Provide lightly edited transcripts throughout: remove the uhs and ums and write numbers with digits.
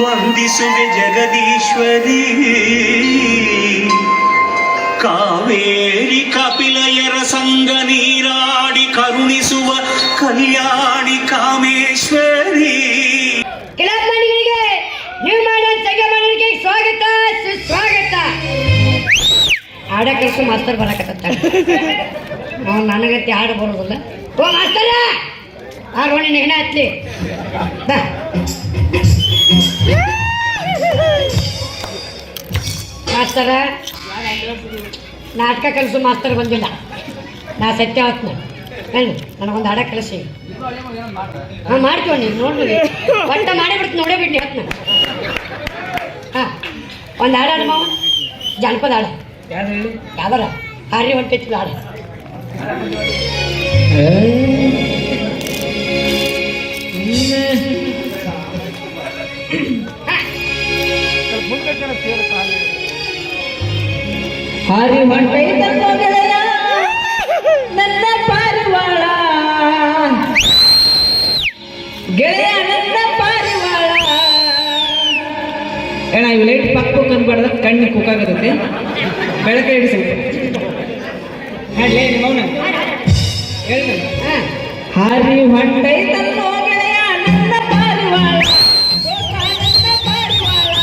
ವಂದಿಸುವೆ ಜಗದೀಶ್ವರಿ ಕಾವೇರಿ ಕಪಿಲಯರ ಸಂಗ ನೀರಾಡಿ ಕರುಣಿಸುವ ಕಲ್ಯಾಣಿ ಕಾಮೇಶ್ವರಿ. ಕಿಲಾತ್ಮಣಿಗಳಿಗೆ ನೀವು ಮಾಡೋ ಸಂಗಮನಿಗೆ ಸ್ವಾಗತ ಸುಸ್ವಾಗತ. ಹಾಡ ಕೆಲಸ ಮಾಸ್ತರ್ ಬರಕತ್ತ ನಾವು ನನಗತ್ತೆ ಹಾಡು ಬರೋದಿಲ್ಲ. ಓ ಮಾಸ್ತರ ಹಾಡೋಣ ಹೆಣ ಹತ್ಲಿ ಬಾ. ಮಾಸ್ತರ ನಾಟಕ ಕಲಿಸು ಮಾಸ್ತರ್ ಬಂದಿಲ್ಲ. ನಾ ಸತ್ಯ ಹೊತ್ನ ಹೇಳಿ ನನಗೊಂದು ಹಾಡ ಕಲಿಸಿ. ಹಾಂ ಮಾಡ್ತೀವ ನೀವು ನೋಡ್ರಿ ಒಟ್ಟ ಮಾಡಿಬಿಡ್ತು ನೋಡೇ ಬಿಟ್ಟು ಹೊತ್ನ. ಹಾಂ ಒಂದು ಹಾಡ ಮಾವ ಜಾನಪದ ಹಾಡ ಯಾವ್ದಾರ ಹಾರಿ ಹೊಂಟೈತಿ ಹಾಡ. ಹಾರಿ ಹೊಂಟೈತ ಗೆಳೆಯ ನನ್ನ ಪಾರಿವಾಳ, ಗೆಳೆಯ ನನ್ನ ಪಾರಿವಾಳ. ಏನ ಇವು ಲೈಟ್ ಪಕ್ಕ ಅನ್ಬಾರ್ದ ಕಣ್ಣು ಕುಕ್ಕಾಗತ್ತೆ. ಬೆಳಕೆ ಇಡಿಸಿ ಹೇಳಿ ಮೌನ ಹೇಳಿ. ಹಾರಿ ಹೊಂಟೈತ ಗೆಳೆಯ ನನ್ನ ಪಾರಿವಾಳ, ನನ್ನ ಪಾರಿವಾಳ.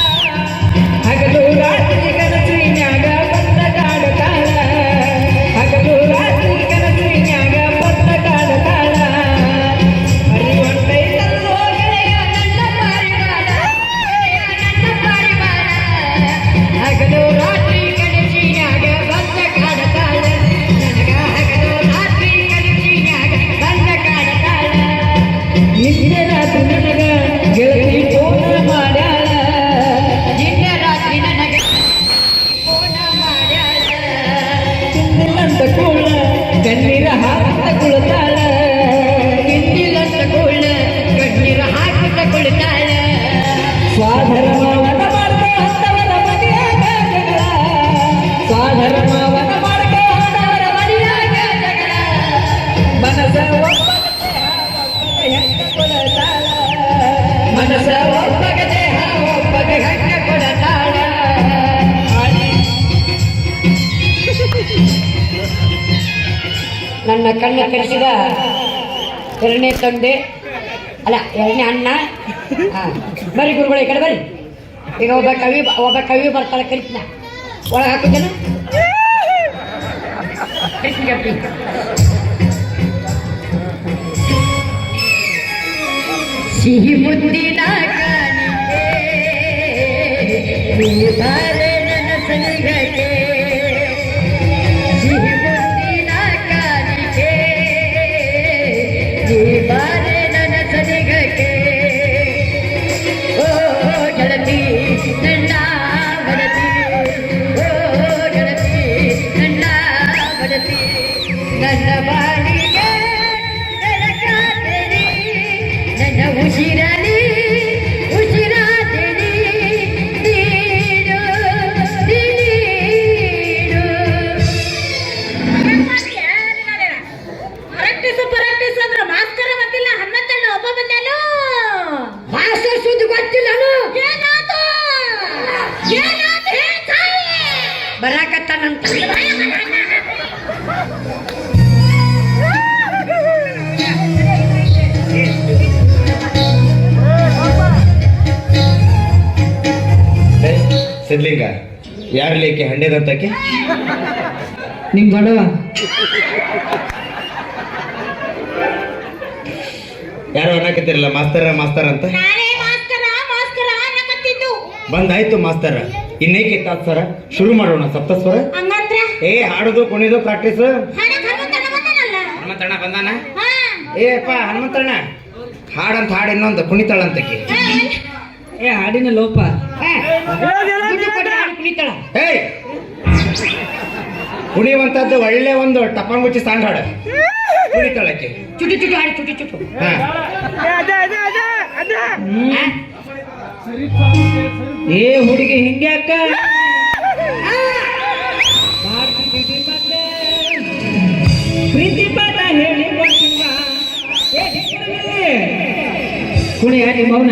ಹಗಲು ರಾತ್ರಿ ಕನಸಿನ್ಯಾಗ ಬಂದ ಕಾಡುತ್ತಾಳ, ಹಗಲು ರಾತ್ರಿ ಕನಸಿನ್ಯಾಗ ಬಂದ ಕಾಡುತ್ತಾಳ. ಹರಿ ಹೊಂಟೈತ ಗೆಳೆಯ ನನ್ನ ಪಾರಿವಾಳ, ನನ್ನ ಪಾರಿವಾಳ. ಹಗಲು ರಾತ್ರಿ ಕನಸಿನ್ಯಾಗ ಬಂದ ಕಾಡುತ್ತಾಳ, ನನಗ ಹಗಲು ರಾತ್ರಿ ಕನಸಿನ್ಯಾಗ ಬಂದ ಕಾಡುತ್ತಾಳ. ನಿನ್ನೆ ರಾತ್ರಿ ನನಗ ಗೆಳತಿ ಫೋನ ಮಾಡ್ಯಾಳ, ನಿನ್ನೆ ರಾತ್ರಿ ನನಗೆ ಫೋನ ಮಾಡ್ಯಾಳ. ತಿಂದಿಲ್ಲಂತ ಕೂಳ ಕಣ್ಣೀರ ಹಾಕುತ್ತ ಕುಳಿತಾಳ, ತಿಂದಿಲ್ಲಂತ ಕೂಳ ಕಣ್ಣೀರ ಹಾಕುತ್ತ ಕುಳಿತಾಳ. ಸ್ವಾಧರ್ಮವನ ಮಾಡ್ಕ ಅಂತವರ ಮನೆಯಾಗ ಜಗಳ, ಸ್ವಾಧರ್ಮವನ ಮಾಡ್ಕ ಅಂತವರ ಮನೆಯಾಗ ಜಗಳ. ಮನಸ ಒಪ್ಪಗದೆ ಹೆಕ್ಕ ಕೊಡತಾಳ, ಮನಸ ಒಪ್ಪಗದೆ ಒಪ್ಪಗೆ ಹೆಕ್ಕ ಕೊಡತಾಳ. ನನ್ನ ಕಣ್ಣ ಕರೆಸಿದ ಎರಡನೇ ತಂದೆ ಅಲ್ಲ ಎರಡನೇ ಅಣ್ಣ. ಬರ್ರಿ ಗುರುಗಳು ಈ ಕಡೆ ಬರ್ರಿ. ಈಗ ಒಬ್ಬ ಕವಿ ಬರ್ತಾಳೆ ಕರಿತಿನ ಒಳಗೆ ಹಾಕುತ್ತೇನ ಸಿಹಿ ಮುದ್ದಿನ ಕಾಣಿಕೆ ನೀವಾರೆ ನನ್ನ ಸನಿಹಕ್ಕೆ, ಸಿಹಿ ಮುದ್ದಿನ ಕಾಣಿಕೆ ನೀವಾರೆ ನನ್ನ ಸನಿಹಕ್ಕೆ. ಓ ಗೆಳತಿ ನನ್ನ ಗೆಳತಿ, ಓ ಗೆಳತಿ ನನ್ನ ಗೆಳತಿ. ನನ್ನ ಬಾಳಿಗೆ ಬೆಳಕಾದೆನಿ, ನನ್ನ ಉಸಿರಲಿ ಉಸಿರಾದೆನಿ ನೀನು ನೀನು. ಪ್ರಾಕ್ಟೀಸ್ ಅಂದ್ರ ಮಾಸ್ತರ ಗೊತ್ತಿಲ್ಲ, ಹನುಮಂತಣ್ಣ ಒಬ್ಬ ಬಂದಾನು. ಮಾಸ್ಟರ್ ಸುದ್ದಿ ಗೊತ್ತಿಲ್ಲ ಏನಾತು ಏನಾತು ಹೇ ತಾಯಿ ಬರಾಕತ್ತಾನಂತ. ಸಿದ್ಲಿಂಗ ಯಾರ್ಲಿಕ್ಕೆ ಹಂಡೆದಂತಕ್ಕೆ ನಿಮ್ ದೊಡ್ಡವ ಯಾರು ಅನ್ನಕತ್ತಿರಲ್ಲ ಮಾಸ್ತರ ಮಾಸ್ತರ ಅಂತ. ನಾನೇ ಮಾಸ್ತರ ಮಾಸ್ತರ ಅನ್ನಕತ್ತಿದ್ದು. ಬಂದಾಯ್ತು ಮಾಸ್ತರ. ಇನ್ನೇಕೆ ಸರ ಶುರು ಮಾಡೋಣ ಸಪ್ತಸ್ವರ. ಹಂಗಂದ್ರ ಏ ಹಾಡುದು ಕುಣಿದು ಪ್ರಾಕ್ಟೀಸ್. ಹನುಮಂತಣ್ಣ ಬಂದಾನಲ್ಲ. ಹನುಮಂತಣ್ಣ ಬಂದಾನ. ಹಾ ಏಪ್ಪ ಹನುಮಂತಣ್ಣ ಹಾಡಂತ ಹಾಡು ಇನ್ನೊಂದು ಕುಣಿತಾಳಂತಕ್ಕೆ. ಏ ಹಾಡಿನ ಲೋಪ. ಕುಣಿತಾಳ. ಏಯ್ ಕುಣಿಯುವಂತದ್ದು ಒಳ್ಳೆ ಒಂದು ಟಪಾಂಗುಚ್ಚಿ ಸಾಂಗ್ ಹಾಡು ಕುಣಿತಾಳಕ್ಕೆ. ಚುಟು ಚುಟು ಹಾಡಿ ಚುಟು ಚುಟು. ಹಾ ಏ ಹುಡುಗಿ ಹಿಂಗ್ಯಾಕ ಪ್ರೀತಿ ಪಾಠ ಹೇಳಿ ಕೊಟ್ಟಿಲ್ಲ. ಕುಣಿಯ ನಿಮ್ಮ ಮೌನ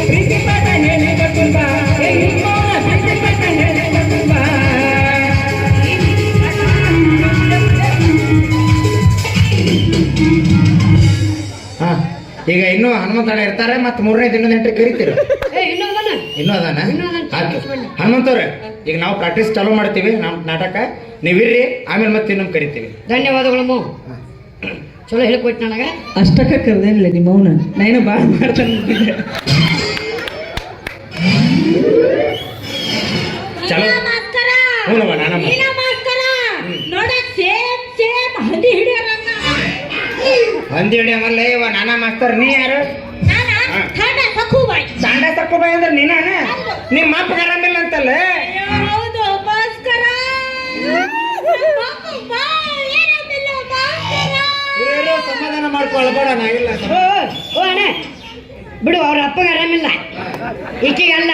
ಪ್ರೀತಿ ಪಾಠ ಹೇಳಿ ಬರ್ತೀನಿ ಬಾ ಏ ನಿಮ್ಮ ಮೌನ ಪ್ರೀತಿ ಪಾಠ ಹೇಳಿ ಬರ್ತೀನಿ ಬಾ ಹಾ ಈಗ ಇನ್ನೂ ಹನುಮಂತಣ್ಣ ಇರ್ತಾರೆ ಮತ್ತೆ ಮೂರನೇ ದಿನದ ಎಂಟ್ರಿ ಕರಿತೀರ ಏ ಇನ್ನೊಂದಲ್ಲ ಇನ್ನೂ ಅದಾನ ಇನ್ನೂ ಅದಾನ. ಆಯ್ತು ಹನುಮಂತವ್ರೆ ಈಗ ನಾವು ಪ್ರಾಕ್ಟೀಸ್ ಚಾಲೂ ಮಾಡ್ತೀವಿ ನಮ್ಮ ನಾಟಕ ನೀವಿರ್ರಿ ಆಮೇಲೆ ಮತ್ತೆ ಇನ್ನೊಂದು ಕರಿತೀವಿ ಧನ್ಯವಾದಗಳಮ್ಮ ಚಲೋ ಹೇಳ್ಕೊಟ್ಟು ನನಗೆ ಅಷ್ಟಕ್ಕ ಕರ್ದೇನಿಲ್ಲ ನಿಮ್ಮ ಮೌನ ನಾನು ಭಾಳ ಮಾಡ್ತಾನೆ ಚಲೋ ಮಾಸ್ತರ ಹ್ಞೂನವ್ವ ನಾನಮ್ಮ ನೀನ ಮಾಸ್ತರ ನೋಡಕ್ ಸೇಮ್ ಹಂದಿ ಹಿಡಿಯೋರಂಗ ಹಂದಿ ಹಿಡಿಯಂಗಲ್ಲ ಇವ ನಾನಾ ಮಾಸ್ತರ್ ನೀ ಯಾರು ನಾನ ಖಂಡ ಸಖುಬಾಯಿ ಸಾಂಡ ತಕ್ಕೋಬಾಯಿ ಅಂದ್ರೆ ನೀನಾನ ನಿಮ್ಮ ಅಪ್ಪಗೆ ಆರಾಮಿಲ್ಲ ಅಂತಲ್ಲ ಹೌದು ಮಾಸ್ತರ ಬಾ ಏನಿಲ್ಲ ಮಾಸ್ತರ ಇವ್ರು ಸಮಾಧಾನ ಮಾಡ್ಕೊಳ್ಬೇಡ ನಾ ಇಲ್ಲ ಓ ಅಣ್ಣ ಬಿಡು ಅವ್ರ ಅಪ್ಪಗೆ ಆರಾಮಿಲ್ಲ ಈಕೆಗೆ ಅಲ್ಲ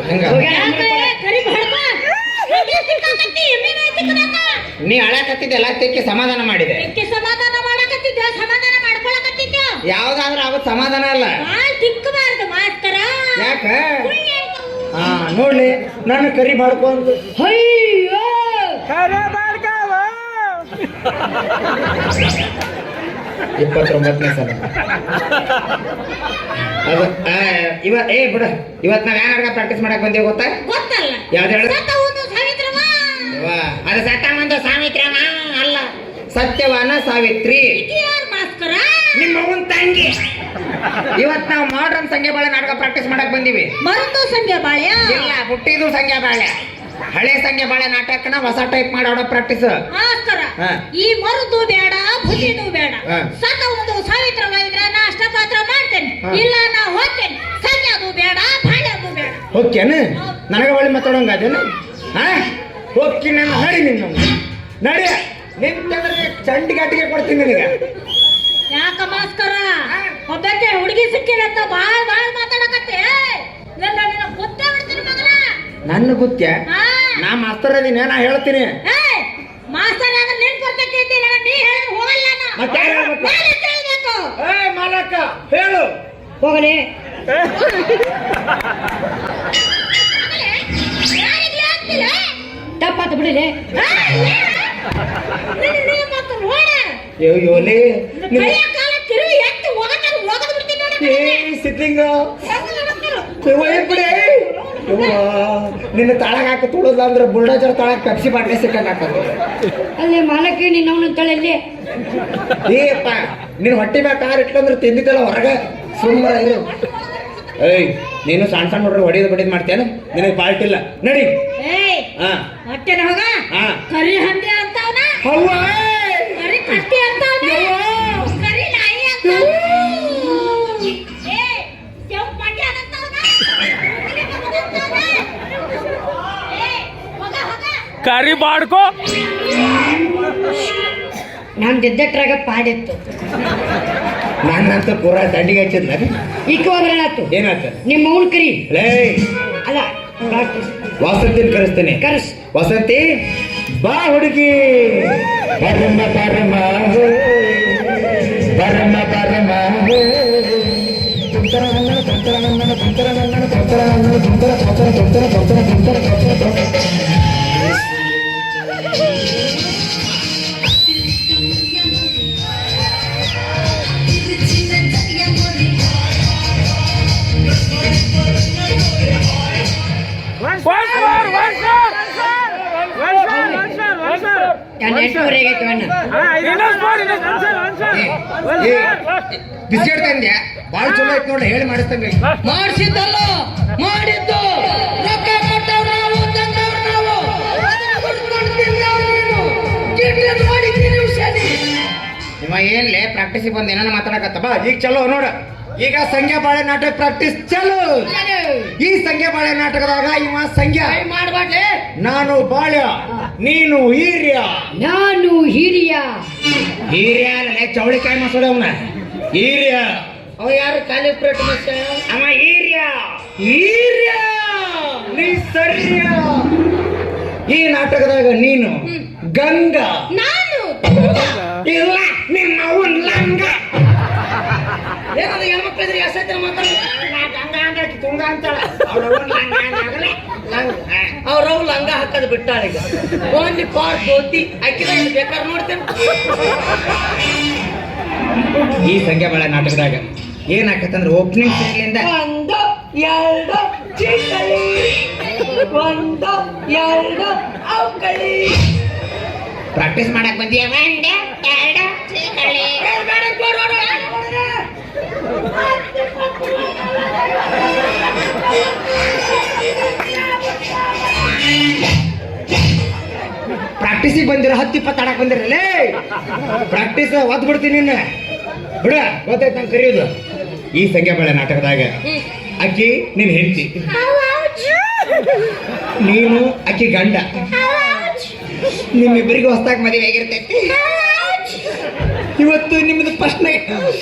ಹಂಗ ಕರಿ ಬಡ್ಕ ಸಿಕ್ಕಾಕತ್ತಿ ಎಮ್ಮೆ ಮಾಹಿತಿ ಕಣಕ ನೀ ಅಳಕತ್ತಿದ್ದೆಲ್ಲ ತೆಕ್ಕಿ ಸಮಾಧಾನ ಮಾಡಿದೆ ಇದಕ್ಕೆ ಸಮಾಧಾನ ಮಾಡಕತ್ತಿದ್ದ ಸಮಾಧಾನ ಮಾಡ್ಕೊಳಕತ್ತಿದ್ದ ಯಾವ್ದಾದ್ರೂ ಅವತ್ತು ಸಮಾಧಾನ ಅಲ್ಲ ಬಾಳ್ ತಿಕ್ಕಬಾರ್ದು ಮಾಸ್ತರ ಯಾಕ ಹಾ ನೋಡ್ಲಿ ನಾನು ಕರಿ ಮಾಡ್ಕೊಂಡು ಅಯ್ಯೋ ಇಪ್ಪತ್ತೊಂಬತ್ತನೇ ಸಲ ಅದು ಬಿಡ ಇವತ್ತು ನಾವ್ ಯಾವ ನಾಟಕ ಪ್ರಾಕ್ಟೀಸ್ ಮಾಡಕ್ ಬಂದೇವಿ ಗೊತ್ತಾ ಗೊತ್ತಲ್ಲ ಯಾವ್ದು ಹೇಳ ಸತ್ತವನು ಸಾವಿತ್ರವ ಅದು ಸತ್ತಮಂದು ಸಾವಿತ್ರಮ್ಮ ಅಲ್ಲ ಸತ್ಯವಾನ ಸಾವಿತ್ರಿ ಯಾರ್ ಮಾಸ್ತರ ನಿಮ್ಮ ಅವನ್ ತಂಗಿ ಇವತ್ ನಾವು ಮಾಡ್ರನ್ ಸಂಖ್ಯೆ ಬಾಳೆ ನಾಟಕ ಪ್ರಾಕ್ಟೀಸ್ ಮಾಡಕ್ ಬಂದೀವಿ ಮರುದು ಸಂಧ್ಯಾ ಬಾಳ್ಯ ಇಲ್ಲ ಹುಟ್ಟಿದು ಸಂಖ್ಯಾ ಬಾಳೆ ಹಳೆ ಸಂಖ್ಯೆ ಬಾಳೆ ನಾಟಕನ ಹೊಸ ಟೈಪ್ ಮಾಡಿ ಆಡೋ ಪ್ರಾಕ್ಟೀಸ್ ಮಾಸ್ತರ ಹಾ. ಈ ಮರುದು ಬೇಡ ಬುದ್ಧಿದು ಬೇಡ ಹಾ. ಸತ್ತವನು ಸಾವಿತ್ರವ ಇದ್ರ ನಾ ಅಷ್ಟಪಾತ್ರ ಮಾಡ್ತೇನೆ ಹಾ. ಇಲ್ಲ ನಾ ಹೋಗ್ತೇನೆ ಸಂಧ್ಯಾದು ಬೇಡ ಬಾಳ್ಯದು ಬೇಡ ಹೋಗ್ತೇನೆ ನನಗ ಒಳ್ಳೆ ಮಾತಾಡೋಂಗ ಅದೇನು ಹಾ ಹೋಗ್ತೀನಿ ನಾನು ನಡಿ ನಿನ್ನ ನಡಿ ನಿಂತಂದ್ರೆ ಚಂಡಿಗಾಟಿಗೆ ಕೊಡ್ತೀನಿ ನಿನಗೆ ಯಾಕ ಮಾಸ್ತರ ಒಬ್ಬಕ್ಕೆ ಹುಡುಗಿ ಸಿಕ್ಕಿಲ್ಲ ಅಂತ ಬಾಳ್ ಮಾತಾಡಕತ್ತೆ ನನ್ನ ಗೊತ್ತೇ ಬಿಡ್ತೀನಿ ಮಗನ ನನ್ನ ಗುತ್ಯ ಹಾ. ನಾ ಮಾಸ್ತರ್ ಅದೀನಿ ನಾ ಹೇಳ್ತೀನಿ ಏಯ್, ಮಾಸ್ತರ್ ಆದ್ರೆ ನೆನ್ಪು ಬರ್ತೈತಿ ಅಂತೀರ, ನೀ ಹೇಳಿದ್ರೆ ಹೋಗಲ್ಲ ನಾ. ಮತ್ತೆ ಯಾರು ಹೇಳ್ಬೇಕು? ನಾನೇ ಕೇಳ್ಬೇಕು. ಏ ಮಾಲಕ ಹೇಳು ಹೋಗಲಿ ಮಗಳೇ, ಯಾರಿಗ್ಲೂ ಆಗ್ತಿಲ್ಲ? ತಪ್ಪಾತು ಬಿಡಲಿ ನೀನ್ ಮತ್ತೆ ನೋಡ. ಯೋಲಿ ನಿನ್ನ ಕೈಯ ಕಾಲ ತಿರುವಿ ಎತ್ತಿ ಹೋಗದ್ ಬಿಡ್ತೀನಿ ನೋಡು ಮಗನೇ. ಸಿದ್ಲಿಂಗ ಹೆಂಗ್ ನೋಡ್ತಿರು? ಬಿಡಿ ನಿನ್ನ ತಾಳಗ ಹಾಕಿ ತುಳಿದ ಅಂದ್ರೆ ಬುಲ್ಡೋಜರ್ ತಾಳಗ ಪೆಪ್ಸಿ ಬಾಟ್ಲಿ ಸಿಕ್ಕಂಗ ಹಾಕೋದು ಅಲ್ಲೇ ಮಾಲಕ್ಕೆ ನಿನ್ನ ಅವನ ತಳಲ್ಲಿ ಏಪ್ಪ ನೀನ್ ಹೊಟ್ಟಿ ಮ್ಯಾಗ ಕಾರ್ ಇಟ್ಕೊಂಡ್ರೆ ತಿಂದಿದ್ದಲ್ಲ ಹೊರಗ ಸುಮ್ಮನೆ ಇರು ಏಯ್ ನೀನು ಸಣ್ಣ ಸಣ್ಣ ನೋಡ್ರಿ ಹೊಡಿಯೋದು ಬಡಿದ್ ಮಾಡ್ತೇನೆ ನಿನಗೆ ಪಾಲ್ಟ್ ಇಲ್ಲ ನಡಿ ಏಯ್, ಹಾ ಹೊಟ್ಟೆನ ಹೋಗ. ಹಾ ಕರಿ ಹಂದಿ ಅಂತವನ, ಹವ್ವ ಕರಿ ಕತ್ತಿ ಅಂತವನ, ಕರಿ ನಾಯಿ ಅಂತವನ. ಏಯ್, ಕೆಂಪ್ ಮಂಡ್ಯ ಅಂತವನ, ಕರಿ ಮಗನ ಅಂತವನ. ಏಯ್, ಹೋಗ. ಕರಿ ಬಾಡ್ಕೋ ನಾನು ದಿದ್ದಟ್ರಾಗ ಪಾಡಿತ್ತು ನನ್ನಂತ ಪೂರಾ ದಂಡಿಗೆ ಹಚ್ಚಿದ್ಲ ಈಕೆ ಹೋದ್ರೇನಾಯ್ತು ಏನಾತ ನಿಮ್ಮ ಅವನ್ ಕರಿ ಲೇ ಅಲ್ಲ ಪ್ರಾಕ್ಟೀಸ್ ವಸಂತಿನ ಕರೆಸ್ತೇನೆ ಕರ್ಸ್ ವಸಂತಿ ಬಾ ಹುಡುಗಿ ಪರಮ ಪರಮ ಪರಮ ಪರಮ ತುಂತರ ನನ್ನನ ತುಂತರ ನನ್ನನ ತುಂತರ ನನ್ನನ ತುಂತರ ನನ್ನನ ತುಂತರ ತುಂತರ ತುಂತರ ತುಂತರ ತುಂತರ ತುಂತರ ಎಂಟೂವರೆಗೆ ಅಣ್ಣ ಬಿಸ್ಕೆಟ್ ತಂದ್ಯಾ ಭಾಳ ಚಲೋ ಐತ್ ನೋಡಿ ಹೇಳಿ ಮಾಡಿಸ್ತಂಗೆ ಮಾಡಿಸಿದ್ದಲ್ಲ ಮಾಡಿದ್ದು ರೊಕ್ಕ ಕೊಟ್ಟವ್ರು ನಾವು ತಂದವ್ರು ನಾವು ಅದನ್ನ ಕೊಟ್ಕೊಂಡು ತಿಂದವ್ರು ನೀನು ಕಿಟ್ಟದ್ ಮಾಡಿದ್ದೀನಿ ಶನಿ ನಿಮ್ಮ ಏನ್ಲೇ ಪ್ರಾಕ್ಟೀಸಿಗೆ ಬಂದು ಏನಾನ ಮಾತಾಡಕತ್ತ ಬಾ ಈಗ ಚಲೋ ನೋಡ ಈಗ ಸಂಖ್ಯಾ ಬಾಳೆ ನಾಟಕ ಪ್ರಾಕ್ಟೀಸ್ ಚಲೋ ಈ ಸಂಖ್ಯಾ ಬಾಳೆ ನಾಟಕದಾಗ ಇವ ಸಂಖ್ಯಾ ಮಾಡ್ಬಾರ್ಲೆ ನಾನು ಬಾಳ್ಯ ನೀನು ಹೀರ್ಯ ನಾನು ಹಿರಿಯ ಹೀರ್ಯ ಚೌಳಿಕಾಯಿ ಮಸೋಡೆ ಅವನ ಹೀರ್ಯ ಅವ ಯಾರು ಕ್ಯಾಲಿಬ್ರೇಟ್ ಅವ ಹೀರ್ಯ ಹೀರ್ಯ ನೀ ಸರಿಯ ಈ ನಾಟಕದಾಗ ನೀನು ಗಂಗಾ ನಾನು ಇಲ್ಲ ನಿನ್ನ ಅವನ್ ಲಂಗ ಏನದು ಹೆಣ್ಮಕ್ಳು ಮಾತಾಡಿದ್ರಿ ಎಷ್ಟೈತೆ ಮಾತಾಡ ಗಂಗಾ ಅಂದ್ರೆ ತುಂಗ ಅಂತಾಳ ಅವ್ರವ್ ಲಂಗ ಹಾಕದ್ ಬಿಟ್ಟಾಳ ಈಗ ಓನ್ಲಿ ಪಾರ್ ಧೋತಿ ಅಕ್ಕಿದ ಬೇಕಾದ್ರೆ ನೋಡ್ತೇನೆ. ಈ ಸಂಖ್ಯಾ ಬಾಳ ನಾಟಕದಾಗ ಏನಾಕತ್ತಂದ್ರೆ ಓಪನಿಂಗ್ ಸೀನ್ಲಿಂದ 1 2 ಚಿಕ್ಕಳಿ 1 2 ಅವಕಳಿ ಪ್ರಾಕ್ಟೀಸ್ ಮಾಡಕ್ ಬಂದಿಯ ಪ್ರಾಕ್ಟೀಸಿಗೆ ಬಂದಿರ 10-20 ಆಡಕ್ ಬಂದಿರಲ್ಲೇ ಪ್ರಾಕ್ಟೀಸ್ ಒದ್ ಬಿಡ್ತೀನಿ ನಿನ್ನ ಬಿಡ ಗೊತ್ತಾಯ್ತು ನಂಗೆ ಕರೆಯೋದು. ಈ ಸಂಖ್ಯಾ ಬಾಳ ನಾಟಕದಾಗ ಅಕ್ಕಿ ನೀನ್ ಹೆಂಡತಿ, ನೀನು ಅಕ್ಕಿ ಗಂಡ, ನಿಮ್ಮಿಬ್ಬರಿಗೂ ಹೊಸದಾಗಿ ಮದುವೆ ಆಗಿರ್ತೈತಿ. ಇವತ್ತು ನಿಮ್ದು ಫಸ್ಟ್ ನೈಟ್.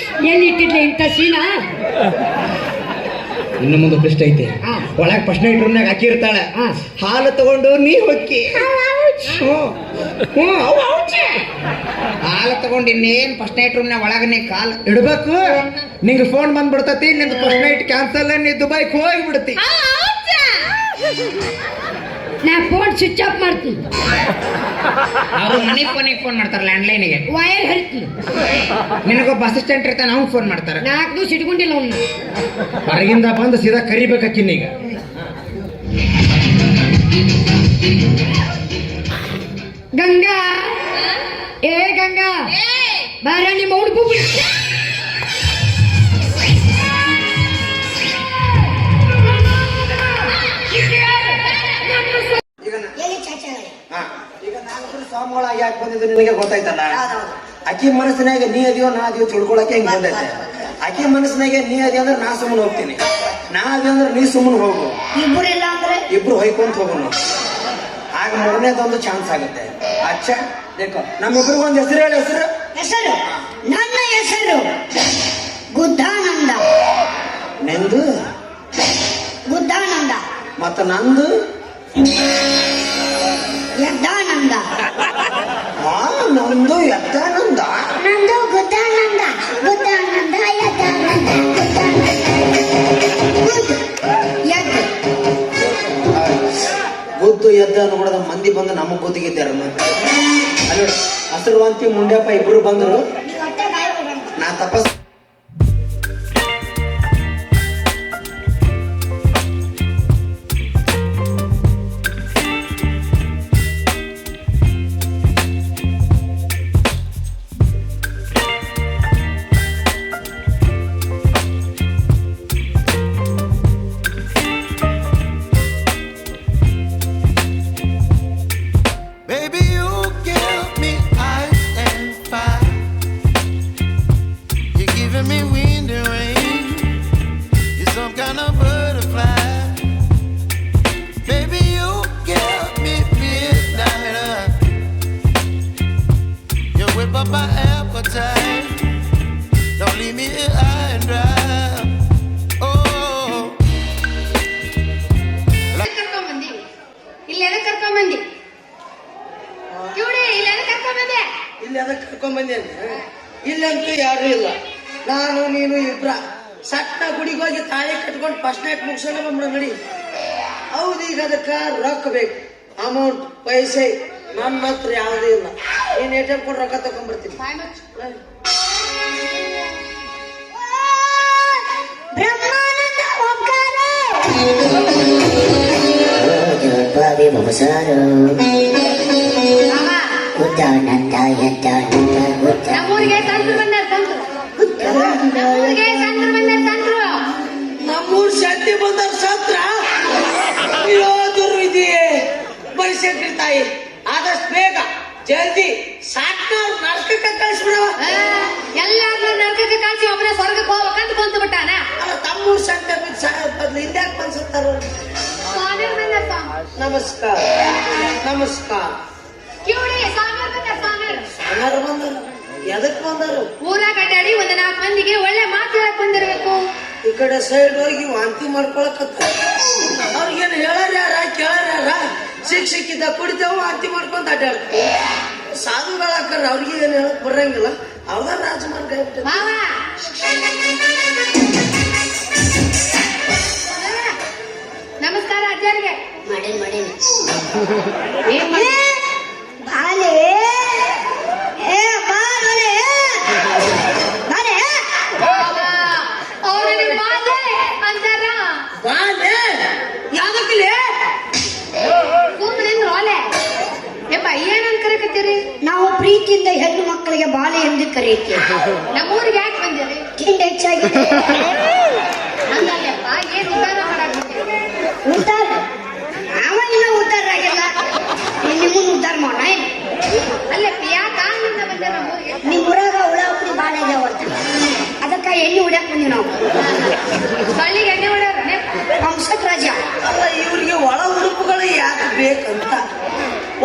ಎಲ್ಲಿ ಇಟ್ಟಿದ್ಲೆ ಇಂಥ ಸೀನಾ? ಇನ್ನು ಮುಂದೆ ಬೆಸ್ಟ್ ಐತೆ. ಒಳಗೆ ಫಸ್ಟ್ ನೈಟ್ ರೂಮ್ನಾಗ ಅಕ್ಕಿ ಇರ್ತಾಳ, ಹಾಲು ತಗೊಂಡು ನೀ ಹೊಕ್ಕಿ. ಹಾಲು ತಗೊಂಡು ಇನ್ನೇನ್ ಫಸ್ಟ್ ನೈಟ್ ರೂಮ್ನಾಗ ಒಳಗೆ ನೀ ಕಾಲ್ ಇಡ್ಬೇಕು. ನಿಂಗೆ ಫೋನ್ ಬಂದ್ಬಿಡ್ತತಿ, ನಿಂದು ಫಸ್ಟ್ ನೈಟ್ ಕ್ಯಾನ್ಸಲ್, ನೀ ದುಬೈಗೆ ಹೋಗ್ಬಿಡ್ತಿ. ನಾ ಫೋನ್ ಸ್ವಿಚ್ ಆಫ್ ಮಾಡ್ತೀನಿ. ಅವರು ಮನೆ ಫೋನಿಗೆ ಫೋನ್ ಮಾಡ್ತಾರೆ, ಲ್ಯಾಂಡ್ಲೈನಿಗೆ ವೈರ್ ಹರಿತೀನಿ. ನಿನಗೊಬ್ಬ ಅಸಿಸ್ಟೆಂಟ್ ಇರ್ತಾನೆ, ಅವ್ನು ಫೋನ್ ಮಾಡ್ತಾರೆ. 4 ದಿವಸ ಇಟ್ಕೊಂಡಿಲ್ಲ ಅವ್ನ. ಹೊರಗಿಂದ ಬಂದು ಸೀದಾ ಕರಿಬೇಕಕ್ಕಿನ್ನೀಗ. ಗಂಗಾ, ಏ ಗಂಗಾ ಬಾರ, ನಿಮ್ಮ ಹುಡುಗ ಈಗ ನಾನು ಸ್ವಾಮಿಗಳಾಗಿ ಯಾಕೆ ಬಂದಿದ್ದು ನಿನಗೆ ಗೊತ್ತಾಯ್ತಲ್ಲ. ಅಕ್ಕಿ ಮನಸ್ಸಿನಾಗ ನೀ ಅದಿಯೋ ನಾ ಅದಿಯೋ ತಿಳ್ಕೊಳಕ್ಕೆ ಹಿಂಗ್ ಬಂದೈತೆ. ಅಕ್ಕಿ ಮನಸ್ಸಿನಾಗೆ ನೀ ಅದಿ ಅಂದ್ರೆ ನಾ ಸುಮ್ಮನೆ ಹೋಗ್ತೀನಿ, ನಾ ಅದಿ ಅಂದ್ರೆ ನೀ ಸುಮ್ಮನೆ ಹೋಗು, ಇಬ್ರು ಹೊಯ್ಕೊಂತ ಹೋಗೋಣ. ಆಗ ಮೂರನೇದೊಂದು ಚಾನ್ಸ್ ಆಗುತ್ತೆ. ಅಚ್ಚ ದೇಖೋ, ನಮ್ಮಿಬ್ರಿಗೂ ಒಂದು ಹೆಸರು ಹೇಳಿ. ಹೆಸರು ನನ್ನ ಹೆಸರು ಗುದ್ದಾನಂದ. ನಿಂದು ಗುದ್ದಾನಂದ. ಮತ್ತ ನಂದು ಯದ್ದಾನಂದ. ನಂದು ಯದ್ದಾನಂದ. ನಂದು ಗುದ್ದಾನಂದ. ಗುದ್ದಾನಂದ ಯದ್ದಾನಂದ. ಗುದ್ದು ಎದ್ದ ನೋಡದ ಮಂದಿ ಬಂದು ನಮಗ್ ಗೊತ್ತಿಗಿದ್ದಾರ. ಅಲ್ಲಿ ಹಸಿರುವಂತಿ ಮುಂಡ್ಯಪ್ಪ ಇಬ್ರು ಬಂದ್ರು. ನಾ ತಪಸ್ ಇಲ್ಲಿ ಅದಕ್ಕೆ ಕರ್ಕೊಂಡ್ ಬಂದೇನೆ. ಇಲ್ಲಂತೂ ಯಾರು ಇಲ್ಲ, ನಾನು ನೀನು ಇಬ್ರ ಸಟ್ಟ ಗುಡಿಗೆ ಹೋಗಿ ತಾಳಿ ಕಟ್ಕೊಂಡು ಫಸ್ಟ್ ನೈಟ್ ಮುಗಿಸೋಣ ಬಂದ್ಬಿಡ ನಡಿ. ಹೌದು, ಈಗ ಅದಕ್ಕೆ ರೊಕ್ಕ ಬೇಕು, ಅಮೌಂಟ್ ಪೈಸೆ ನನ್ನ ಹತ್ರ ಯಾವುದೂ ಇಲ್ಲ. ನೀನ್ ATM ಕೊಟ್ಟು ರೊಕ್ಕ ತಗೊಂಡ್ಬರ್ತೀನಿ. ನಮ್ಮೂರಿಗೆ ಸಂತರು ಬಂದಾರ. ನಮ್ಮೂರ್ ಶಾಂತಿ ಬಂದಾರ ಸತ್ರ. ಅಯ್ಯೋ ದುರ್ವಿಧಿಯೇ, ಬರಿಸೇಟ್ರಿ ತಾಯಿ, ಆದಷ್ಟು ಬೇಗ ಜಲ್ದಿ ಸಾಕ್ನವ್ರು ನರಕಕ್ಕೆ ಕಳಿಸ್ಬಿಡವ. ಎಲ್ಲಾದ್ರೂ ನರಕಕ್ಕೆ ಕಳಿಸಿ ಒಬ್ಬನೇ ಸ್ವರ್ಗಕ್ಕೆ ಹೋಗ್ಬೇಕಂತ ಬಂತು ಬಿಟ್ಟಾನ. ತಮ್ಮೂರ್ ಶಾಂತಿ ಬದಲು ಹಿಂದ್ಯಾಕೆ ಬಂದ್ಸುತ್ತಾರ. ನಮಸ್ಕಾರ ನಮಸ್ಕಾರ. ಯಾರು ಬಂದರು? ಎದಕ್ ಬಂದರು? ಊರಾಗ ಅಡ್ಡಾಡಿ 4 ಮಂದಿಗೆ ಒಳ್ಳೆ ಮಾತು ಹೇಳಕ್ ಬಂದಿರ್ಬೇಕು. ಈ ಕಡೆ ಸೈಡ್ ಹೋಗಿ ವಾಂತಿ ಮಾಡ್ಕೊಳಕತ್ತ. ಅವ್ರಿಗೇನು ಹೇಳಾರ್ಯಾರ ಕೇಳಾರ್ಯಾರ? ಸಿಕ್ಕಿದ್ದ ಕುಡಿತೇವು ವಾಂತಿ ಮಾಡ್ಕೊಂತ ಅಡ್ಡಾಡ್ತೀವಿ. ಸಾಧುಗಳಾಕರ ಅವ್ರಿಗೆ ಏನು ಹೇಳಕ್ ಬರಂಗಿಲ್ಲ. ಅವ್ರದ ರಾಜಮಾರ್ಗ. ಮಾವ ನಮಸ್ಕಾರ ಅಜ್ಜಾರಿಗೆ. ಮಾಡೇನಿ ಏನ್ ಮಾಡಿ? ಬಾಲೆ ಏ ಬಾಲೆ ಬಾಲೆ ಅವ್ರು ನಿಮ್ ಬಾಲೆ ಅಂತಾರ. ಬಾಲೆ ಯಾವ್ದಕ್ಕಿಲೆ ಸುಮ್ಮನೆ ರೋಲೆ. ಯಪ್ಪ ಏನಂತ ಕರಿಕತ್ತೀರಿ? ನಾವು ಪ್ರೀತಿಯಿಂದ ಹೆಣ್ಣು ಮಕ್ಕಳಿಗೆ ಬಾಲೆ ಎಂದು ಕರೆಯುತ್ತೇವೆ. ನಮ್ಮೂರಿಗೆ ಯಾಕೆ ಬಂದಿರಿ? ತಿಂಡಿ ಹೆಚ್ಚಾಗಿದೆ. ಹಂಗಲ್ಲಪ್ಪ, ಏನ್ ಉದ್ದಾರ ಮಾಡಕ್ ಬಂದಿರಿ? ಉದ್ದಾರ ನಾವ ಇನ್ನ ಉದ್ದಾರ ಆಗಿಲ್ಲ. ನಿಮ್ಮನ್ನ ಉದ್ದಾರ ಮಾಡ ಅಲ್ಲಪ್ಪ, ಯಾಕೆ ಆಗಿಂದ ಬಂದಿರ ನಮ್ಮೂರಿಗೆ? ನಿಮ್ ಊರಾಗ ಹುಳ ಹುಡಿ ಬಾಳೆ ಆಗ್ಯಾವಂತ, ಅದಕ್ಕ ಎಣ್ಣೆ ಹೊಡ್ಯಾಕ್ ಬಂದಿವಿ ನಾವು. ಬಳ್ಳಿಗೆ ಎಣ್ಣೆ ಹೊಡ್ಯಾರ ಕಂಸಕ್ ರಾಜ. ಅಲ್ಲ ಇವ್ರಿಗೆ ಒಳ ಉಡುಪುಗಳು ಯಾಕೆ ಬೇಕಂತ.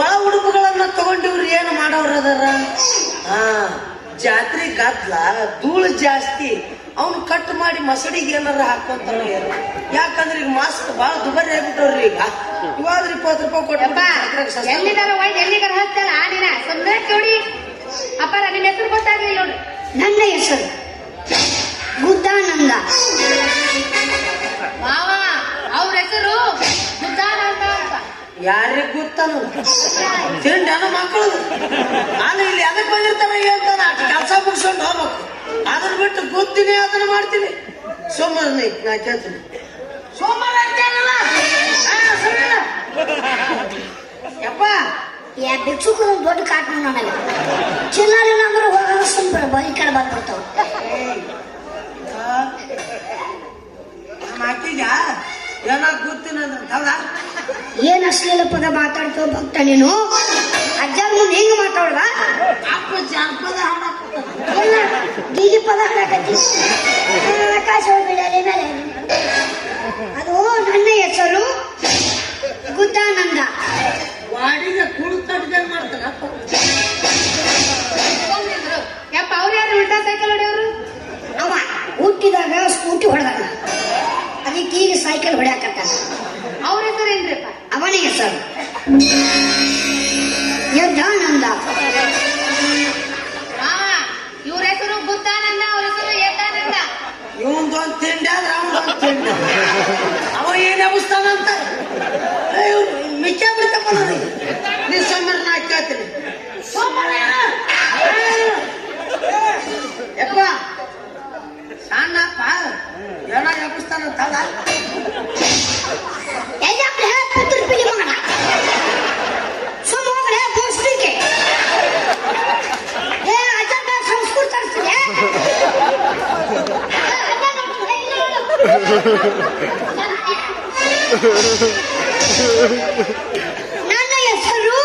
ಒಳ ಉಡುಪುಗಳನ್ನ ತಗೊಂಡು ಇವ್ರು ಏನು ಮಾಡೋರು ಅದಾರ? ಹಾ, ಜಾತ್ರೆ ಗದ್ಲ ಧೂಳು ಜಾಸ್ತಿ, ಅವ್ನು ಕಟ್ ಮಾಡಿ ಮಸಡಿಗೆ ಏನಾರ ಹಾಕೊಂತಾನೆ. ಯಾಕಂದ್ರೆ ಈಗ ಮಾಸ್ಕ್ ಭಾಳ ದುಬಾರಿ ಆಗ್ಬಿಟ್ಟವ್ರಿ. ಈಗ ಇವಾಗ 20 ರೂಪಾಯಿ ಕೊಟ್ಟು ಎಲ್ಲಿದಾರ ಒಯ್ದು ಎಲ್ಲಿಗಾರ ಹಚ್ತಾಳ ಆ ದಿನ ಸುಮ್ಮನೆ ನೋಡಿ. ಅಪ್ಪಾರ ನಿಮ್ ಹೆಸರು ಗೊತ್ತಾಗ್ಲಿಲ್ಲ ನೋಡ್ರಿ. ನನ್ನ ಹೆಸರು ಗುದ್ದಾನಂದ. ಮಾವ ಅವ್ರ ಹೆಸರು ಮುದ್ದಾನಂದ ಅಂತ. ಯಾರಿಗ್ ಗೊತ್ತಾನು ತಿಂಡನ ಮಕ್ಕಳು. ನಾನು ಇಲ್ಲಿ ಅದಕ್ಕೆ ಬಂದಿರ್ತಾರ ಹೇಳ್ತಾನ, ಕೆಲಸ ಮುಗಿಸ್ಕೊಂಡು ಹೋಗ್ಬೇಕು. ಅದನ್ನ ಬಿಟ್ಟು ಗೊತ್ತೀನಿ ಅದನ್ನ ಮಾಡ್ತೀನಿ. ಸೋಮವಾರ ನಾ ಕೇಳ್ತೀನಿ. ಸೋಮವಾರ ಅಂತೇನಲ್ಲ ಯಪ್ಪ. ಯಾ ಭಿಕ್ಷುಕರು ದೊಡ್ಡ ಕಾಟು ನನಗೆ ಚಿಲ್ಲರೆ ಅಂದ್ರೆ ಹೋಗೋ ಸುಂಬ ಈ ಕಡೆ ಬಂದ್ಬಿಡ್ತಾವ. ನಮ್ಮ ಅಕ್ಕಿಗ ಏನಾಗ ಗೊತ್ತೀನಿ ಅಂದ್ರೆ ಹೌದಾ? ಏನ್ ಅಶ್ಲೀಲ ಪದ ಮಾತಾಡ್ತೋ ಭಕ್ತ ನೀನು. ಅಜ್ಜನ ಮುಂದೆ ಹೆಂಗ್ ಮಾತಾಡ್ದ? ಅಪ್ಪ ಜಾನಪದ ಹಾಡಾಕ್ತಾನ. ಎಲ್ಲ ಗೀಗಿ ಪದ ಹಾಡಕತ್ತಿ ಆಕಾಶ ಬಿಡಲಿ ಮೇಲೆ. ಅದು ನನ್ನ ಹೆಸರು ಗುದ್ದಾನಂದ. ವಾಡಿಗೆ ಕುಳು ತಡ್ದಂಗ್ ಮಾಡ್ತಾನ ಅಪ್ಪ. ಹೋಗಿದ್ರು. ಯಪ್ಪ ಅವ್ರು ಯಾರು ಉಲ್ಟಾ ಸೈಕಲ್ ಹೊಡೆಯವರು? ಅವ ಹುಟ್ಟಿದಾಗ ಸ್ಕೂಟಿ ಹೊಡೆದಾಗ, ಅದಕ್ಕೆ ಈಗ ಸೈಕಲ್ ಹೊಡ್ಯಾಕತ್ತಾನ. ಅವ್ರ ಹೆಸರು ಏನ್ರಿಪ್ಪ? ಅವನ ಹೆಸರು ಯದ್ದಾನಂದ. ಮಾವ ಇವ್ರ ಹೆಸರು ಬುದ್ಧಾನಂದ, ಅವ್ರ ಹೆಸರು ಯದ್ದಾನಂದ. ಇವಂದೊಂದು ತಿಂಡಿ ಆದ್ರೆ ಅವನೊಂದು ತಿಂಡಿ. ಅವ ಏನ್ ಎಬ್ಬಿಸ್ತಾನಂತ ಮಿಕ್ಕ ಬಿಡ್ತಪ್ಪ. ನೀ ಸೋಮವಾರ ನಾ ಕೇಳ್ತೀನಿ. ಸೋಮವಾರ ಯಪ್ಪ ಸಣ್ಣಪ್ಪ ಏನ ಎಬ್ಬಿಸ್ತಾನಂತ ಅಲ್ಲ. ನನ್ನ ಹೆಸರು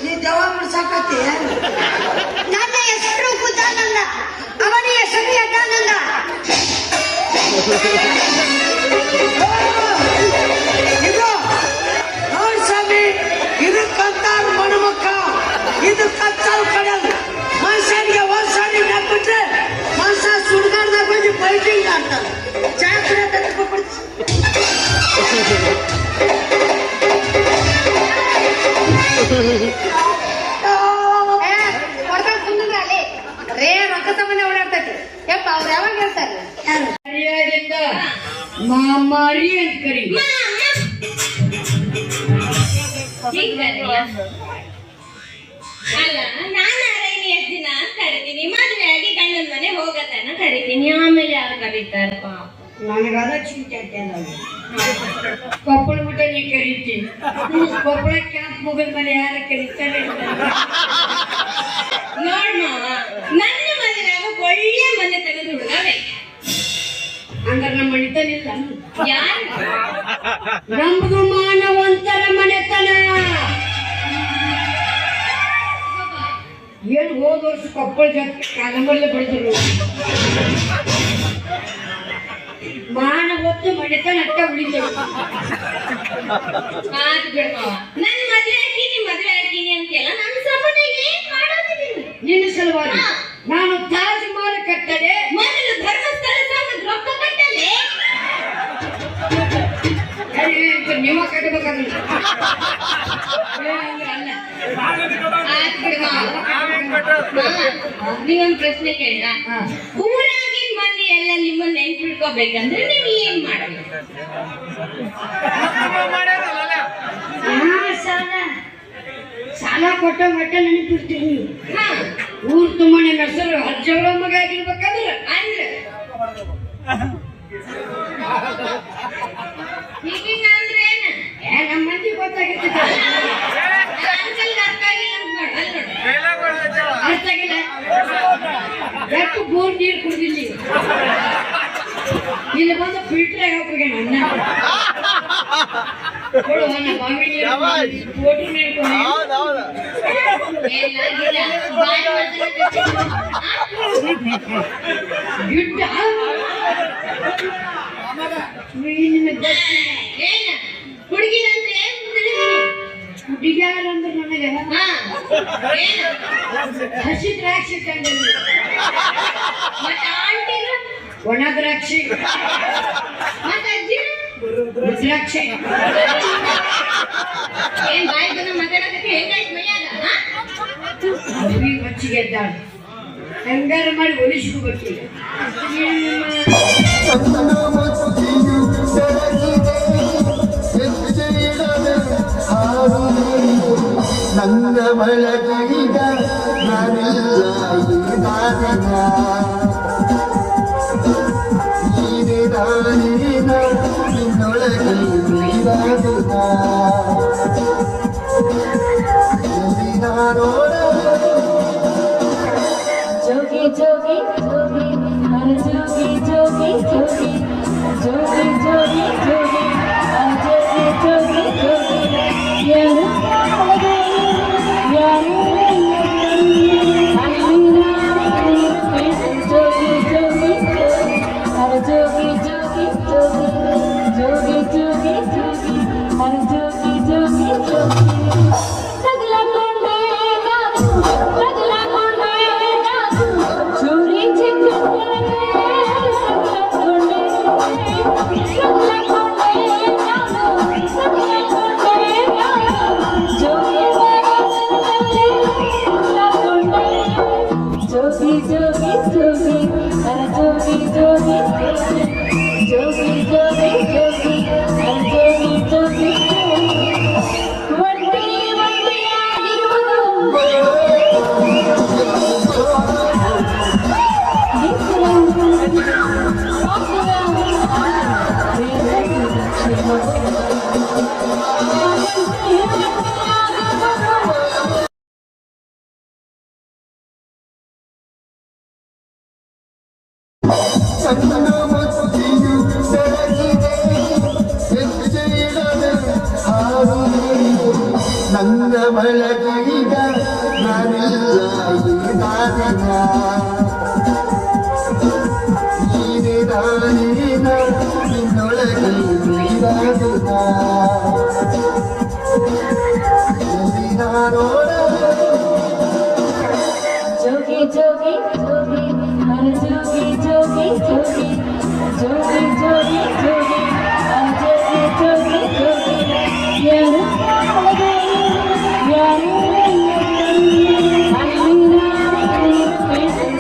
ನೀ ದೆವ್ವ ಬಿಡ್ಸಾಕತ್ತಿ. ನನ್ನ ಹೆಸರು ಗುದ್ದಾನಂದ, ಅವನ ಹೆಸರು ಯದ್ದಾನಂದ. ಇದು ನೋಡಿ ಸ್ವಾಮಿ, ಇದಕ್ಕಂತಾರ ಮಣಮಕ್ಕ, ಇದು ಕಚ್ಚಲ್ ಕಡಲ್. ಮನುಷ್ಯನಿಗೆ ಒಂದ್ಸಾರಿ ನೆಕ್ಬಿಟ್ರೆ ಮನುಷ್ಯ ಸುಡ್ಗಾಡ್ದಾಗ ಬಂದು ಫೈಟಿಂಗ್ ಆಡ್ತಾನೆ. ಚಾಕ್ರೆ ತಪ್ಪಿಬಿಡ್ತು. ಕೊಡ್ತಾರ ಸುಮ್ಮನೆ ಅಲ್ಲಿ ರೇ ರೊಕ್ಕ ಸಂಬಂಧ ಓಡಾಡ್ತೈತಿ. ಯಪ್ಪ ಅವ್ರು ಯಾವಾಗ ಹೇಳ್ತಾರೆ? ಮಾಮಾರಿ ಅಂತ ಕರಿ. ಅಲ್ಲ ನಾನು ಅರೈನಿ ಎಷ್ಟು ದಿನ ಕರಿತೀನಿ, ಮದುವೆ ಆಗಿ ಗಂಡನ ಮನೆ ಹೋಗತನ ಕರಿತೀನಿ, ಆಮೇಲೆ ಯಾರು ಕರೀತಾರಪ್ಪ? ನನಗದ ಚಿಂತೆ ಕೊಪ್ಪಳ ಬಿಟ್ಟ ನೀ ಕರಿತೀನಿ. ಕೊಪ್ಪಳ ಕ್ಯಾಂಪ್ ಮುಗಿದ ಮನೆ ಯಾರ ಕರೀತಾರೆ? ನೋಡ್ ಮಾವ, ನನ್ನ ಮದುವೆಯಾಗ ಒಳ್ಳೆ ಮನೆ ತೆಗೆದು ಹುಡುಗವೆ. ಹಂಗಾರ ನಮ್ಮ ಮಣಿತನಿಲ್ಲ. ಯಾರು? ನಮ್ದು ಮಾನವಂತರ ಮನೆತನ. ಏನ್ ಹೋದ ವರ್ಷ ಕೊಪ್ಪಳ ಜಾತ್ರೆ ಕಾಲಂಬರ್ಲೆ ಬೆಳೆದ್ರು. ಮಾನವತ್ತು ಮನೆತನ ಅಟ್ಟ ಉಳಿತೇವೆ. ಆದ್ ಬಿಡ್ ಮಾವ, ನನ್ ಮದುವೆ ಹಾಕಿನಿ ಅಂತೆಲ್ಲ ನನ್ನ ಸಂಬಂಧ ಏನ್ ಮಾಡೋದಿದ್ದೀನಿ? ನಿನ್ನ ಸಲುವಾಗಿ ನಾನು ತಾಜ್ ಮಹಲ್ ಕಟ್ಟಲೆ ಮೊದಲು ಧರ್ಮಸ್ಥಳ ಸಾಲದ ರೊಕ್ಕ ಕಟ್ಟಲೆ. ನಿಮ್ಮ ಕಟ್ಟಬೇಕಾದ್ರೆ ಆದ್ ಬಿಡ್ ಮಾವ. ನೀವೊಂದ್ ಪ್ರಶ್ನೆ ಕೇಳ. ಊರಾಗಿನ ಮಂದಿ ಎಲ್ಲ ನಿಮ್ಮನ್ನ ನೆನ್ಪಿಡ್ಕೋಬೇಕಂದ್ರೆ ನೀವು ಏನ್ ಮಾಡ್ಬೇಕು? ಸಾಲ ಕೊಟ್ಟ ಮಟ್ಟ ನೆನಪಿರ್ತೀರಿ ನೀವು. ಊರ್ ತುಂಬ ನಿಮ್ಮ ಹೆಸರು ಅಜ್ಜಗಳ ಮಗ ಆಗಿರ್ಬೇಕಂದ್ರೆ ಅಂದ್ರೆ ಹೀಗಿಂಗ ಅಂದ್ರೆ ಏನ? ನಮ್ಮ ಮಂದಿ ಗೊತ್ತಾಗಿರ್ತದೆ. ಅಂಕಲ್ ಅರ್ಥ ಆಗಿಲ್ಲ ಅಂತ ನೋಡು, ಅಲ್ಲಿ ನೋಡು. ಅರ್ಥ ಆಗಿಲ್ಲ. ಎಷ್ಟು ಬೋರ್ ನೀರು ಕುಡಿದಿಲ್ಲ ನೀವು. ಇಲ್ಲಿ ಬಂದು ಫಿಲ್ಟರ್ ಹೋಗ್ಬೇಕು ನನ್ನ ಬಾವಿ ನೀರು ಫೋಟೋ ನೀರು ಏನಾಗಿಲ್ಲ, ಬಾಯಿ ಮಾತಾಡಕತ್ತಿ. ಯುದ್ಧ ಏನ ಹುಡುಗಿರಂದ್ರೆ ಹುಡುಗಿಯಾರಂದ್ರೆ ನನಗೆ ಏನ ಹಸಿ ದ್ರಾಕ್ಷಿ ತಂದಿಲ್ಲ, ಮತ್ತೆ ಆಂಟಿನ ಒಣ ದ್ರಾಕ್ಷಿ, ಮತ್ತೆ ಅಜ್ಜಿನ ರುದ್ರಾಕ್ಷಿ. ಏನ್ ಬಾಯಿ ಬಂದ ಮಾತಾಡಕತ್ತಿ? ಹೆಂಗಾಯ್ತು ಮೈಯಾಗ? ಅವಿ ಮಚ್ಚಿಗೆ ಎದ್ದಾಳ ಹೆಂಗಾರ ಮಾಡಿ ಒಲಿಸ್ಕೋಬೇಕೀಗ. ನನ್ನ ಬಳಗೀಗ ನಾನಿಲ್ಲ ನೀನೇ ನಾನೇನ ನಿನ್ನೊಳಗೆ ನೀರಾದುತ್ತ ನಾನೋಡ जोगी जोगी जोगी हर जोगी जोगी जोगी जोगी जोगी जोगी जोगी जोगी जोगी यार यार जोगी जोगी हर जोगी जोगी जोगी जोगी जोगी जोगी हर जोगी जोगी जोगी सगला कोंडे सगला कोंडे चोरी चिकने सगला कोंडे सगला कोंडे जोगी जोगी जोगी जोगी हर जोगी जोगी जोगी जोगी जोगी हर जोगी जोगी वंडी वंडी ಚಂದನ ಮುತ್ತಿಯು ಬೆಳಗಿದೆ ಹೆಜ್ಜೆಯಿಡದೆ ಹಾರುವೆ ನನ್ನ ಬಳಗೀಗ ನಾನಿಲ್ಲ ಈಗಾದಿನ ನೀನೇ ನಾನೇನ ನಿನ್ನೊಳಗೆ ನೀರಾದುತ್ತ ನಾನೋಡ जोगी जोगी जोगी हर जोगी जोगी जोगी जोगी जोगी जोगी हर जोगी जोगी जोगी यार यार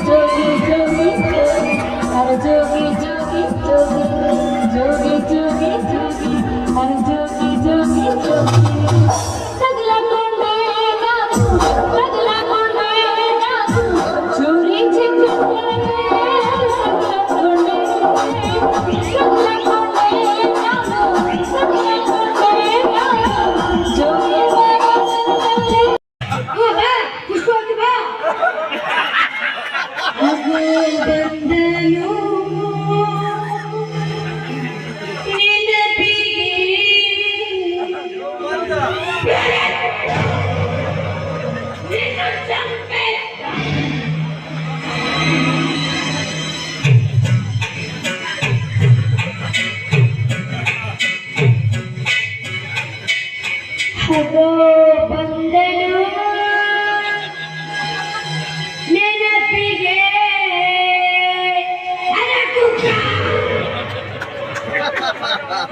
जोगी जोगी हर जोगी जोगी जोगी जोगी जोगी जोगी हर जोगी जोगी जोगी सगला कोंडे सगला कोंडे चोरी चिकने सगला कोंडे सगला कोंडे जोगी ಪುಷ್ಪವತಿ ಬಾ. ಬಂದನು ನೆನಪಿಗೆ ಅದೋ ಬಂದನು ನೆನಪಿಗೆ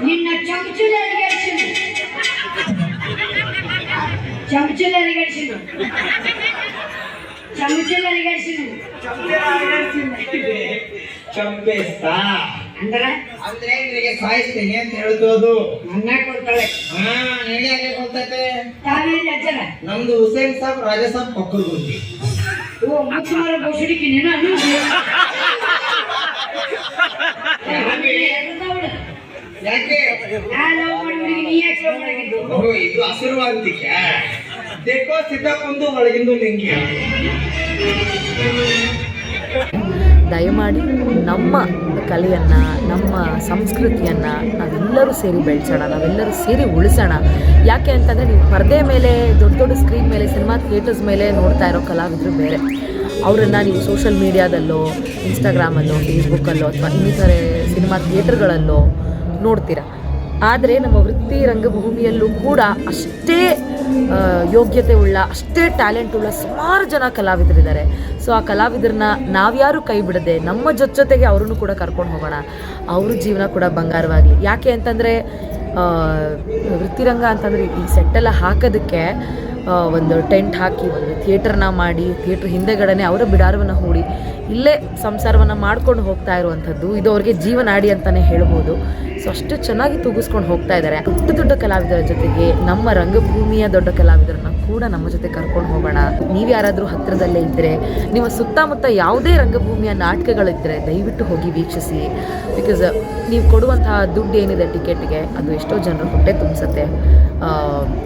ನಿನ್ನ ಚಮಚಲರಿಗಡಿಸಿನು ಚಮಚಲರಿಗಡಿಸಿನು ಚಮಚಲರಿಗಡಿಸಿನು ಚಂಪಿಸ್ತಾ ಅಂದ್ರೆ ಅಂದ್ರೆ ನಿನಗೆ ಸಾಯಿಸ್ತೀನಿ ಅಂತ ಹೇಳ್ತೋದು. ನನ್ನ ಕೊಡ್ತಾಳೆ. ಹಾ ನಿನಗೆ ಯಾಕೆ ಗೊತ್ತೈತೆ? ತಾವೇನು ಅಜ್ಜರ? ನಮ್ದು ಹುಸೇನ್ ಸಾಬ್ ರಾಜಾ ಸಾಬ್ ಪಕ್ಕದ ಗುಂಡಿ. ಓ ಮುಚ್ಚುಮಾರ ಬೋಸಡಿಕೆ ನೀನು ಯಾಕೆ ಇದು ಆಶೀರ್ವಾದಿಕ ದೇಕೋ ಸಿದ್ದಪ್ಪಂದು ಒಳಗಿಂದು ಲಿಂಗಿ. ದಯಮಾಡಿ ನಮ್ಮ ಕಲೆಯನ್ನು ನಮ್ಮ ಸಂಸ್ಕೃತಿಯನ್ನು ನಾವೆಲ್ಲರೂ ಸೇರಿ ಬೆಳೆಸೋಣ, ನಾವೆಲ್ಲರೂ ಸೇರಿ ಉಳಿಸೋಣ. ಯಾಕೆ ಅಂತಂದರೆ ನೀವು ಪರದೆ ಮೇಲೆ ದೊಡ್ಡ ದೊಡ್ಡ ಸ್ಕ್ರೀನ್ ಮೇಲೆ ಸಿನಿಮಾ ಥಿಯೇಟರ್ಸ್ ಮೇಲೆ ನೋಡ್ತಾ ಇರೋ ಕಲಾವಿದರು ಬೇರೆ. ಅವರನ್ನು ನೀವು ಸೋಷಲ್ ಮೀಡಿಯಾದಲ್ಲೋ ಇನ್ಸ್ಟಾಗ್ರಾಮಲ್ಲೋ ಫೇಸ್ಬುಕ್ಕಲ್ಲೋ ಅಥವಾ ಇನ್ನಿತರೆ ಸಿನಿಮಾ ಥಿಯೇಟರ್ಗಳಲ್ಲೋ ನೋಡ್ತೀರಾ. ಆದರೆ ನಮ್ಮ ವೃತ್ತಿ ರಂಗಭೂಮಿಯಲ್ಲೂ ಕೂಡ ಅಷ್ಟೇ ಯೋಗ್ಯತೆ ಉಳ್ಳ, ಅಷ್ಟೇ ಟ್ಯಾಲೆಂಟ್ ಉಳ್ಳ ಸುಮಾರು ಜನ ಕಲಾವಿದರಿದ್ದಾರೆ. ಸೊ ಆ ಕಲಾವಿದರನ್ನ ನಾವ್ಯಾರು ಕೈ ಬಿಡದೆ ನಮ್ಮ ಜೊತೆಗೆ ಅವ್ರನ್ನೂ ಕೂಡ ಕರ್ಕೊಂಡು ಹೋಗೋಣ. ಅವ್ರ ಜೀವನ ಕೂಡ ಬಂಗಾರವಾಗಲಿ. ಯಾಕೆ ಅಂತಂದರೆ ವೃತ್ತಿರಂಗ ಅಂತಂದರೆ ಈ ಸೆಟ್ಟೆಲ್ಲ ಹಾಕೋದಕ್ಕೆ ಒಂದು ಟೆಂಟ್ ಹಾಕಿ ಒಂದು ಥಿಯೇಟರ್ನ ಮಾಡಿ ಥಿಯೇಟ್ರ್ ಹಿಂದೆಗಡೆ ಅವರ ಬಿಡಾರವನ್ನು ಹೂಡಿ ಇಲ್ಲೇ ಸಂಸಾರವನ್ನು ಮಾಡ್ಕೊಂಡು ಹೋಗ್ತಾ ಇರುವಂಥದ್ದು. ಇದು ಅವ್ರಿಗೆ ಜೀವನಾಡಿ ಅಂತಲೇ ಹೇಳ್ಬೋದು. ಸೊ ಅಷ್ಟು ಚೆನ್ನಾಗಿ ತೂಗಿಸ್ಕೊಂಡು ಹೋಗ್ತಾ ಇದ್ದಾರೆ. ದೊಡ್ಡ ದೊಡ್ಡ ಕಲಾವಿದರ ಜೊತೆಗೆ ನಮ್ಮ ರಂಗಭೂಮಿಯ ದೊಡ್ಡ ಕಲಾವಿದರನ್ನ ಕೂಡ ನಮ್ಮ ಜೊತೆ ಕರ್ಕೊಂಡು ಹೋಗೋಣ. ನೀವು ಯಾರಾದರೂ ಹತ್ತಿರದಲ್ಲೇ ಇದ್ದರೆ, ನಿಮ್ಮ ಸುತ್ತಮುತ್ತ ಯಾವುದೇ ರಂಗಭೂಮಿಯ ನಾಟಕಗಳಿದ್ದರೆ ದಯವಿಟ್ಟು ಹೋಗಿ ವೀಕ್ಷಿಸಿ. ಬಿಕಾಸ್ ನೀವು ಕೊಡುವಂತಹ ದುಡ್ಡು ಏನಿದೆ ಟಿಕೆಟ್ಗೆ, ಅದು ಎಷ್ಟೋ ಜನರು ಹೊಟ್ಟೆ ತುಂಬಿಸುತ್ತೆ.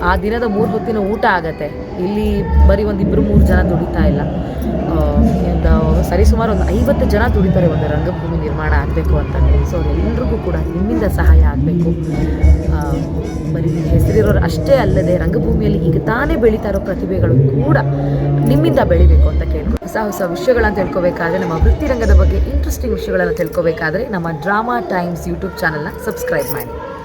ಆ ದಿನದ 3 ಹೊತ್ತಿನ ಊಟ ಆಗತ್ತೆ. ಇಲ್ಲಿ ಬರೀ ಒಂದು 2-3 ಜನ ದುಡಿತಾ ಇಲ್ಲ, ಸರಿಸುಮಾರು ಒಂದು 50 ಜನ ದುಡಿತಾರೆ ಒಂದು ರಂಗಭೂಮಿ ನಿರ್ಮಾಣ ಆಗಬೇಕು ಅಂತಂದರೆ. ಸೊ ಎಲ್ಲರಿಗೂ ಕೂಡ ನಿಮ್ಮಿಂದ ಸಹಾಯ ಆಗಬೇಕು. ಬರೀ ಹೆಸರಿರೋರು ಅಷ್ಟೇ ಅಲ್ಲದೆ ರಂಗಭೂಮಿಯಲ್ಲಿ ಈಗ ತಾನೇ ಬೆಳೀತಾ ಇರೋ ಪ್ರತಿಭೆಗಳು ಕೂಡ ನಿಮ್ಮಿಂದ ಬೆಳಿಬೇಕು ಅಂತ ಕೇಳ್ಕೊ. ಹೊಸ ವಿಷಯಗಳನ್ನು ತಿಳ್ಕೊಬೇಕಾದ್ರೆ, ನಮ್ಮ ವೃತ್ತಿರಂಗದ ಬಗ್ಗೆ ಇಂಟ್ರೆಸ್ಟಿಂಗ್ ವಿಷಯಗಳನ್ನು ತಿಳ್ಕೊಬೇಕಾದ್ರೆ ನಮ್ಮ ಡ್ರಾಮಾ ಟೈಮ್ಸ್ ಯೂಟ್ಯೂಬ್ ಚಾನಲ್ನ ಸಬ್ಸ್ಕ್ರೈಬ್ ಮಾಡಿ.